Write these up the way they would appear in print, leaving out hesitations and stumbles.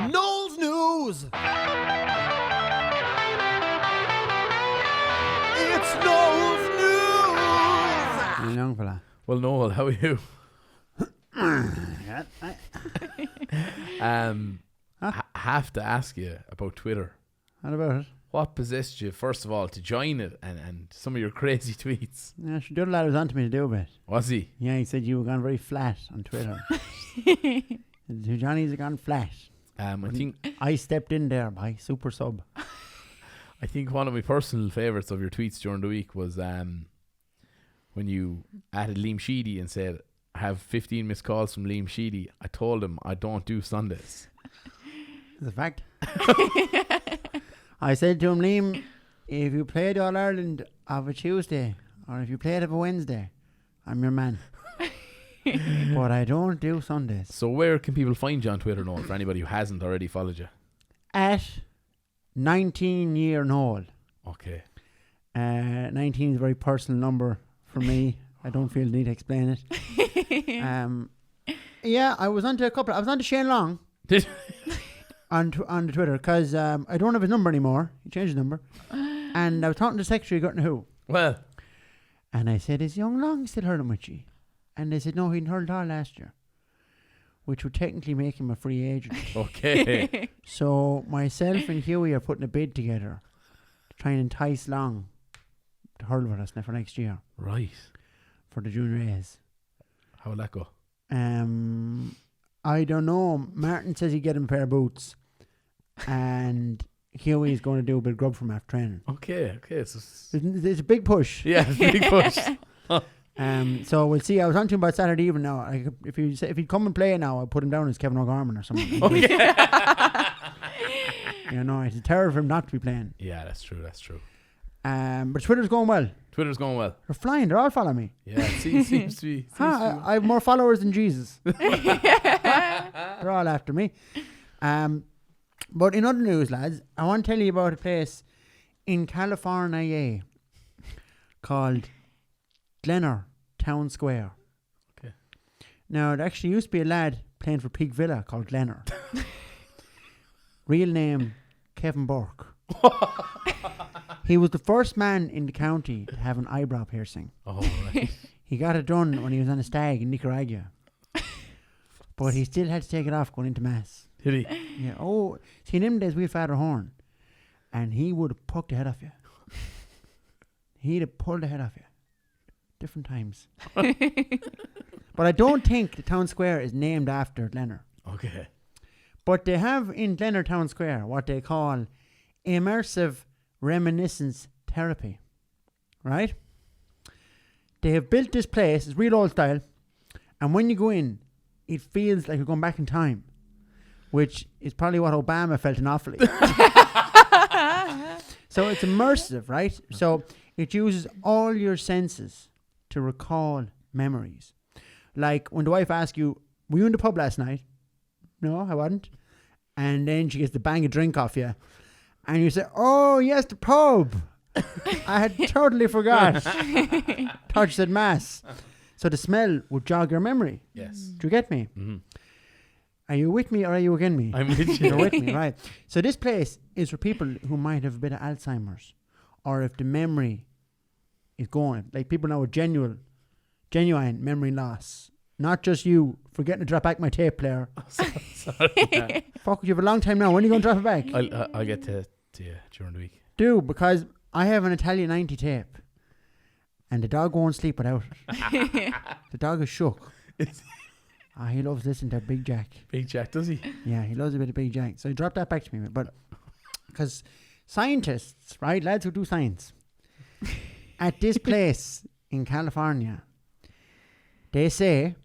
Noel's News! It's Noel's News! Young fella. Well, Noel, how are you? Have to ask you about Twitter. What about it? What possessed you, first of all, to join it and some of your crazy tweets? Yeah, the other lad was on to me to do a bit. Was he? Yeah, he said you were gone very flat on Twitter. The Johnnies have gone flat. I think I stepped in there by super sub. I think one of my personal favourites of your tweets during the week was when you added Liam Sheedy and said, I have 15 missed calls from Liam Sheedy. I told him I don't do Sundays. It's a fact. I said to him, Liam, if you played All Ireland of a Tuesday or if you played of a Wednesday, I'm your man. But I don't do Sundays. So where can people find you on Twitter, Noel, for anybody who hasn't already followed you? At 19-year Noel. Okay. 19 is a very personal number for me. I don't feel the need to explain it. Yeah, I was on to Shane Long on the Twitter because I don't have his number anymore. He changed his number. And I was talking to the secretary, got who. Well. And I said, is young Long still hurling with you? And they said, no, he didn't hurl at all last year, which would technically make him a free agent. Okay. So myself and Huey are putting a bid together to try and entice Long to hurl with us for next year. Right. For the junior A's. How will that go? I don't know. Martin says he'd get him a pair of boots. And Huey's going to do a bit of grub from after training. Okay. It's a big push. Yeah, it's a big push. So we'll see. I was on to him about Saturday evening now. If he'd come and play now, I'll put him down as Kevin O'Gorman or something. Oh, yeah. You know, it's a terror for him not to be playing. Yeah, that's true. But Twitter's going well. Twitter's going well. They're flying. They're all following me. Yeah, it seems to be. I have more followers than Jesus. They're all after me. But in other news, lads, I want to tell you about a place in California called Glenor Town Square. Okay. Now, there actually used to be a lad playing for Pig Villa called Glenor. Real name, Kevin Burke. He was the first man in the county to have an eyebrow piercing. Oh, right. He got it done when he was on a stag in Nicaragua. But he still had to take it off going into mass. Did he? Yeah. Oh, see, in them days we had Father Horn. And he would have poked the head off you. He'd have pulled the head off you. Different times. But I don't think the town square is named after Glenor. Okay. But they have in Glenor Town Square what they call immersive reminiscence therapy. Right? They have built this place, it's real old style, and when you go in, it feels like you're going back in time, which is probably what Obama felt in Offaly. So it's immersive, right? So it uses all your senses to recall memories. Like when the wife asks you, were you in the pub last night? No, I wasn't. And then she gets to bang a drink off you. And you say, oh, yes, the pub. I had totally forgot. Thought you said mass. So the smell would jog your memory. Yes. Do you get me? Mm-hmm. Are you with me or are you against me? I'm with you. You're with me, right. So this place is for people who might have a bit of Alzheimer's, or if the memory is going. Like people now with genuine memory loss. Not just you forgetting to drop back my tape player. Sorry. Yeah. Fuck, you have a long time now. When are you going to drop it back? I'll get to you during the week. Do, because I have an Italian 90 tape. And the dog won't sleep without it. The dog is shook. He loves listening to Big Jack. Big Jack, does he? Yeah, he loves a bit of Big Jack. So he dropped that back to me. But because scientists, right, lads who do science, at this place in California, they say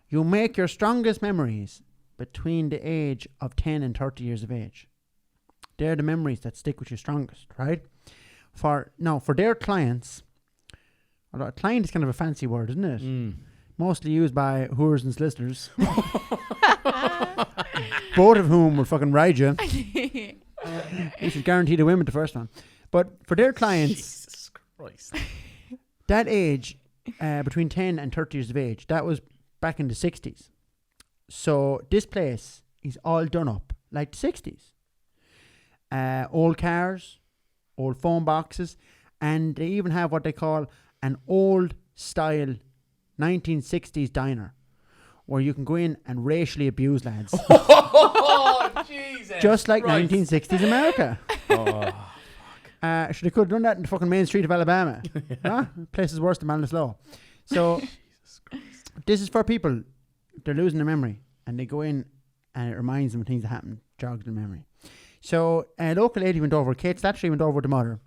you make your strongest memories between the age of 10 and 30 years of age. They're the memories that stick with you strongest, right? For their clients, although a client is kind of a fancy word, isn't it? Mm. Mostly used by whores and solicitors. Both of whom will fucking ride you. You should guarantee the women the first one. But for their clients, Jesus Christ, that age, between 10 and 30 years of age, that was back in the 60s. So this place is all done up like the 60s. Old cars, old phone boxes, and they even have what they call an old style 1960s diner where you can go in and racially abuse lads. Oh, Jesus. Just like Christ. 1960s America. Oh, Should they could have done that in the fucking main street of Alabama. Huh? Place is worse than Ballinasloe. So this is for people, they're losing their memory and they go in and it reminds them of things that happened, jogs their memory. So a local lady went over, Kate Slattery went over with the mother,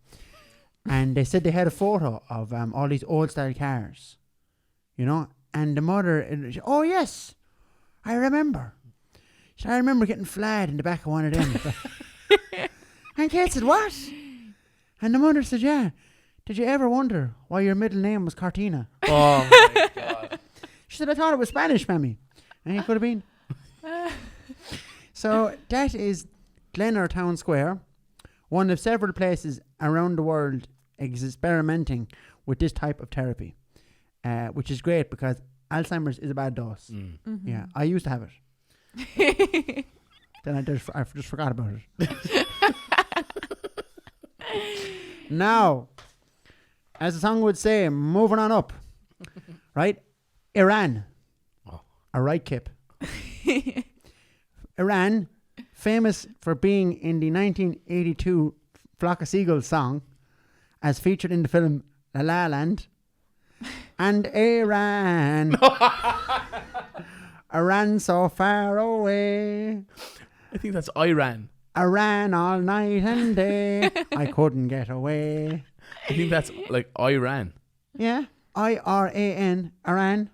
and they said they had a photo of all these old style cars, you know, and the mother, oh yes, I remember. She said, I remember getting flayed in the back of one of them. And Kate said, what? And the mother said, yeah, did you ever wonder why your middle name was Cortina? oh my God. She said, I thought it was Spanish, Mammy. And it could have been. So that is Glenor Town Square, one of several places around the world experimenting with this type of therapy, which is great because Alzheimer's is a bad dose. Mm-hmm. Yeah, I used to have it. Then I just forgot about it. Now, as the song would say, moving on up, right? Iran, a right kip. Iran, famous for being in the 1982 Flock of Seagulls song, as featured in the film La La Land, and Iran, Iran so far away. I think that's Iran. I ran all night and day. I couldn't get away. I think that's like Iran. Yeah. Iran, Iran.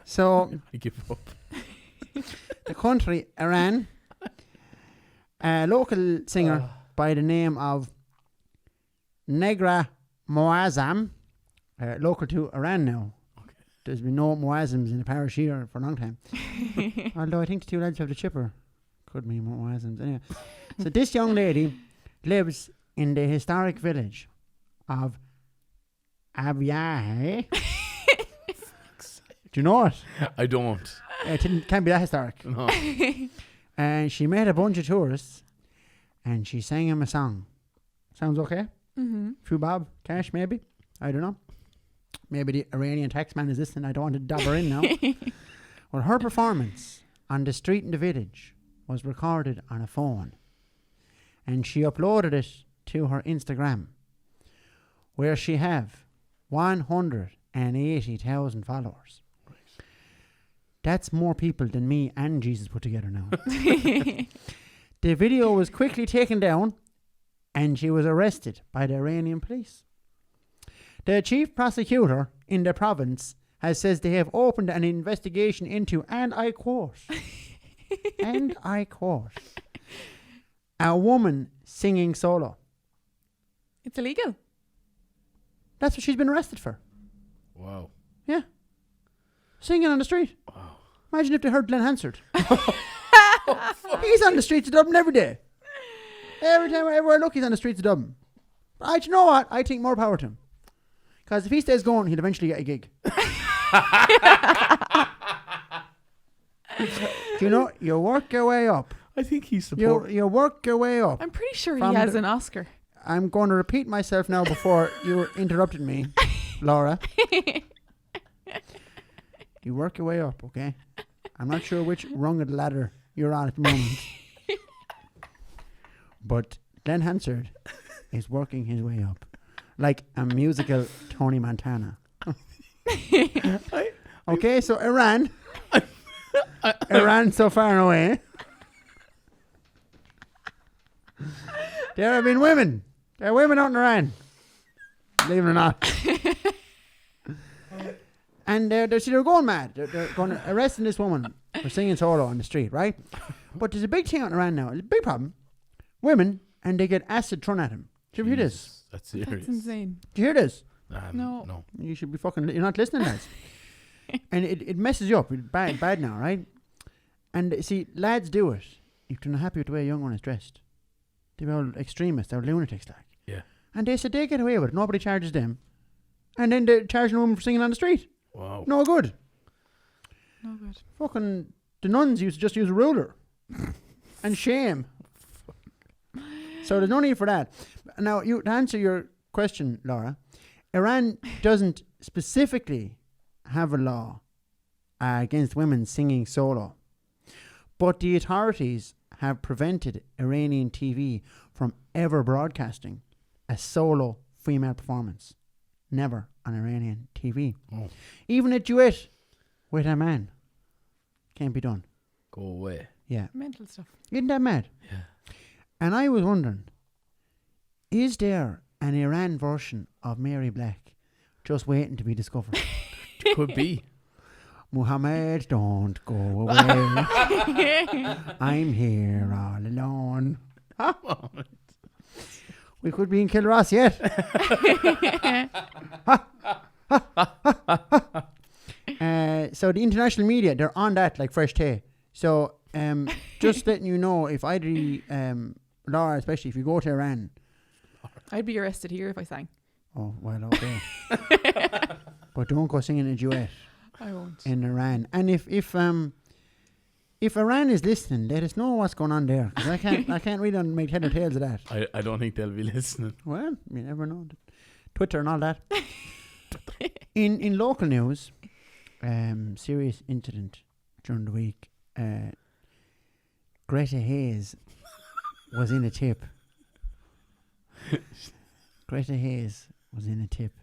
So, I give up. the country, Iran, a local singer by the name of Negra Moazzam, local to Iran now. Okay. There's been no Moazzams in the parish here for a long time. Although I think the two lads have the chipper. Could mean Moazzams. Anyway. So this young lady lives in the historic village of Aviahe. Do you know it? I don't. It can't be that historic. No. And she met a bunch of tourists and she sang him a song. Sounds okay? Mm-hmm. Few bob, cash maybe? I don't know. Maybe the Iranian tax man is listening. I don't want to dob her in now. Well, her performance on the street in the village was recorded on a phone. And she uploaded it to her Instagram, where she have 180,000 followers. That's more people than me and Jesus put together now. The video was quickly taken down and she was arrested by the Iranian police. The chief prosecutor in the province has says they have opened an investigation into, and I quote, a woman singing solo. It's illegal. That's what she's been arrested for. Wow. Yeah. Singing on the street. Wow. Imagine if they heard Glenn Hansard. He's on the streets of Dublin every day. Every time I look, he's on the streets of Dublin. But you know what? I think more power to him. Because if he stays going, he'll eventually get a gig. You know, you work your way up. I think he's supporting. You work your way up. I'm pretty sure From he has the- an Oscar. I'm going to repeat myself now before you interrupted me, Laura. You work your way up, okay? I'm not sure which rung of the ladder you're on at the moment. But Glenn Hansard is working his way up. Like a musical Tony Montana. Okay, so Iran. Iran so far away. There have been women. There are women out in Iran. Believe it or not. And they're going mad. They're going to arresting this woman for singing solo on the street, right? But there's a big thing out in Iran now. It's a big problem. Women, and they get acid thrown at them. Did you ever hear this? That's serious. That's insane. Did you hear this? No. No. You should be fucking... You're not listening, lads. And it messes you up. It's bad now, right? And see, lads do it if they're not happy with the way a young one is dressed. They're all extremists. They're lunatics, like. Yeah. And they said they get away with it. Nobody charges them. And then they're charging a woman for singing on the street. Wow. No good. No good. Fucking... The nuns used to just use a ruler. and shame. So there's no need for that. Now, to answer your question, Laura, Iran doesn't specifically have a law against women singing solo, but the authorities have prevented Iranian TV from ever broadcasting a solo female performance. Never on Iranian TV. Oh. Even a duet with a man can't be done. Go away. Yeah. Mental stuff. Isn't that mad? Yeah. And I was wondering, is there an Iran version of Mary Black just waiting to be discovered? Could be. Muhammad, don't go away. I'm here all alone. We could be in Kilross yet. So the international media, they're on that like fresh tea. So just letting you know, if Laura, especially if you go to Iran. I'd be arrested here if I sang. Oh, well, okay. But don't go singing a duet I won't. in Iran. And if Iran is listening, let us know what's going on there. 'Cause I can't really make head or tails of that. I don't think they'll be listening. Well, you never know. Twitter and all that. In local news, serious incident during the week. Greta Hayes was in a tip. Greta Hayes was in a tip.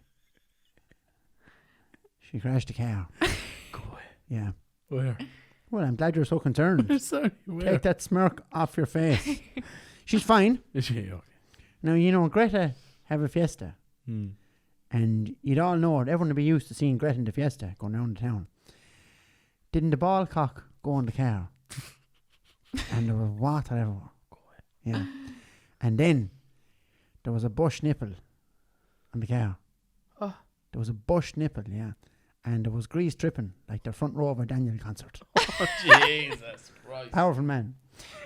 She crashed a car. Go away. Yeah. Where? Well, I'm glad you're so concerned. Sorry, where? Take that smirk off your face. She's fine. Is she okay? Now, Greta have a fiesta. And you'd all know it. Everyone would be used to seeing Greta in the fiesta going around the town. Didn't the ball cock go in the car? And there was water everywhere. Yeah. And then there was a bush nipple on the car. Oh. There was a bush nipple, yeah. And there was grease dripping like the front row of a Daniel concert. Oh, Jesus Christ. Powerful man.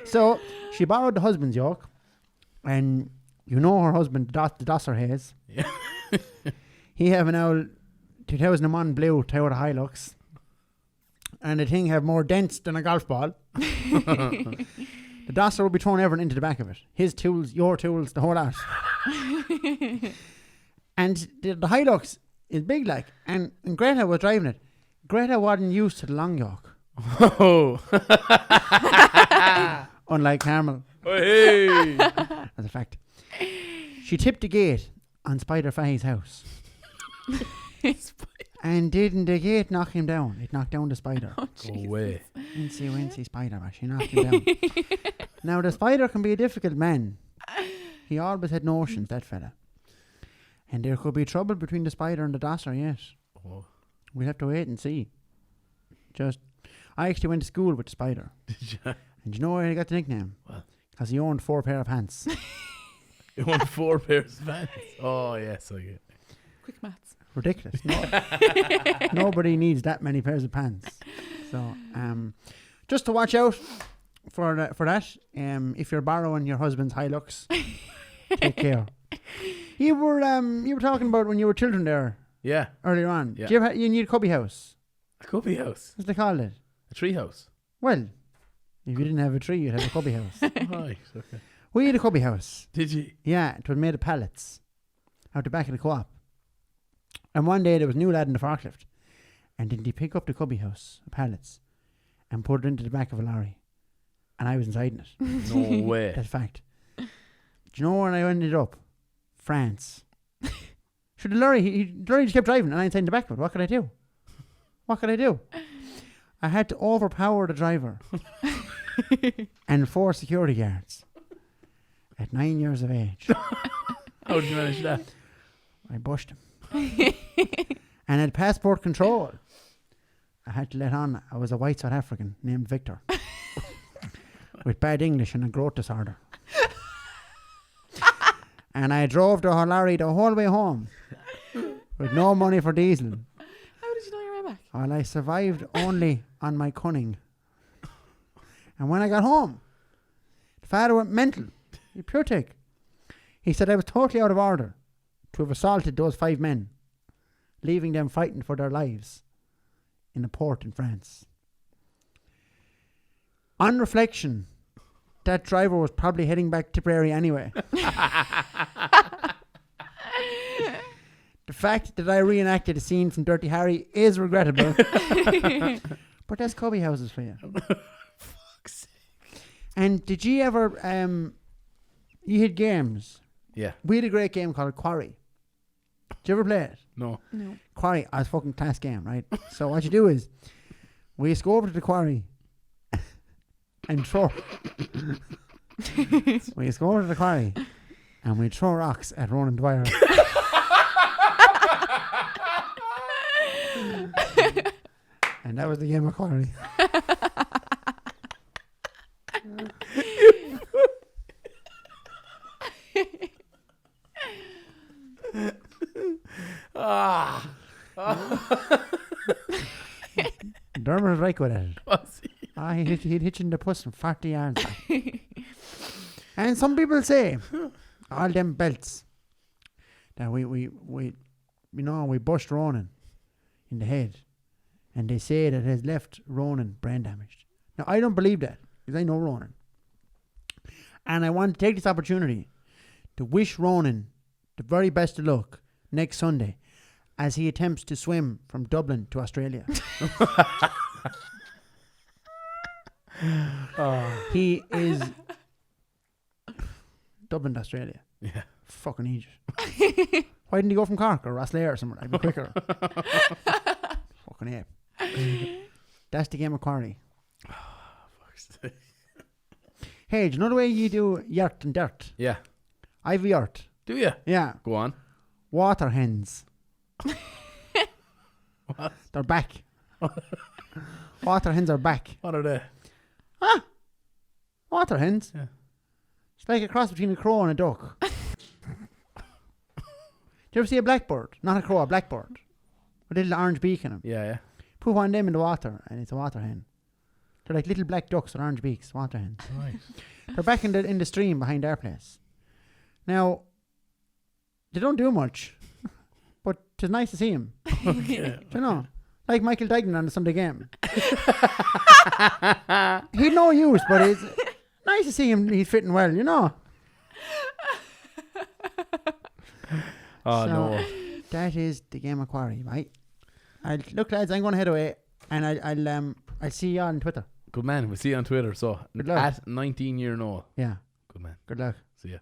So she borrowed the husband's yoke. And her husband, the Dosser Hayes. Yeah. He have an old 2001 blue Toyota Hilux. And the thing have more dents than a golf ball. The Dosser will be thrown everything into the back of it. His tools, your tools, the whole lot. And the Hilux is big like. And Greta was driving it. Greta wasn't used to the long yoke. Oh. Unlike Carmel. Oh, hey. As a fact. She tipped the gate on Spider Fahy's house. And didn't the gate knock him down? It knocked down the spider. Oh, Go away. Wincy spider, but she knocked him down. Now, the spider can be a difficult man. He always had notions, that fella. And there could be trouble between the spider and the Dosser, yes. Oh. We'll have to wait and see. I actually went to school with the spider. Did you? And you know why he got the nickname? What? Because he owned 4 pair of pants. You want 4 pairs of pants? Oh, yes, I get. Quick maths. Ridiculous. Nobody needs that many pairs of pants. So, just to watch out for that. If you're borrowing your husband's Hilux, take care. You were talking about when you were children there. Yeah. Earlier on. Yeah. Do you need a cubby house? A cubby house. What's they call it? A tree house. Well, if you didn't have a tree, you'd have a cubby house. Right, okay. We had a cubby house. Did you? Yeah, it was made of pallets out the back of the co-op. And one day there was a new lad in the forklift. And then he pick up the cubby house of pallets and put it into the back of a lorry. And I was inside in it. No way. That's a fact. Do you know where I ended up? France. So the lorry just kept driving and I inside in the back of it. What could I do? I had to overpower the driver and 4 security guards at 9 years of age. How did you manage that? I bushed him. And at passport control, I had to let on I was a white South African named Victor with bad English and a growth disorder. And I drove the lorry the whole way home with no money for diesel. How did you know your way back? Well, I survived only on my cunning. And when I got home, the father went mental. He pure tick. He said I was totally out of order to have assaulted those 5 men, leaving them fighting for their lives in a port in France. On reflection, that driver was probably heading back to Tipperary anyway. The fact that I reenacted a scene from Dirty Harry is regrettable. But that's cubby houses for you. Fuck's sake. And did you ever, you had games. Yeah. We had a great game called Quarry. Did you ever play it? No. No. Quarry, I was fucking class game, right? So what you do is, we just go over to the quarry and throw. We just go over to the quarry and we throw rocks at Ronan Dwyer. And that was the game of Quarry. Dermot was right good at it. Was he? He'd hitch in the puss from 40 yards back. And some people say, all them belts, that we bust Ronan in the head. And they say that it has left Ronan brain damaged. Now, I don't believe that, because I know Ronan. And I want to take this opportunity to wish Ronan the very best of luck next Sunday as he attempts to swim from Dublin to Australia. He is Dublin to Australia. Yeah. Fucking Egypt. Why didn't he go from Cork or Rosslare or somewhere? I'd be quicker. Fucking ape. That's the game of Quarry. Fuck's sake. Hey, do you know the way you do yurt and dirt? Yeah. I've yurt. Do you? Yeah. Go on. Water hens. What? They're back. Water hens are back. What are they? Water hens? Yeah. It's like a cross between a crow and a duck. Do you ever see a blackbird? Not a crow, a blackbird. With a little orange beak in them. Yeah, yeah. Put one of them in the water and it's a water hen. They're like little black ducks with orange beaks, water hens. Right. They're back in the stream behind our place. Now, they don't do much, but it's nice to see them. Okay. Do you know? Like Michael Dignan on the Sunday game. He'd no use, but it's nice to see him. He's fitting well, you know. Oh, So, no. That is the game of Quarry, right? Look, lads, I'm going to head away, and I'll see you on Twitter. Good man. We'll see you on Twitter. So, Good luck. at 19-year Noel. Yeah. Good man. Good luck. See ya.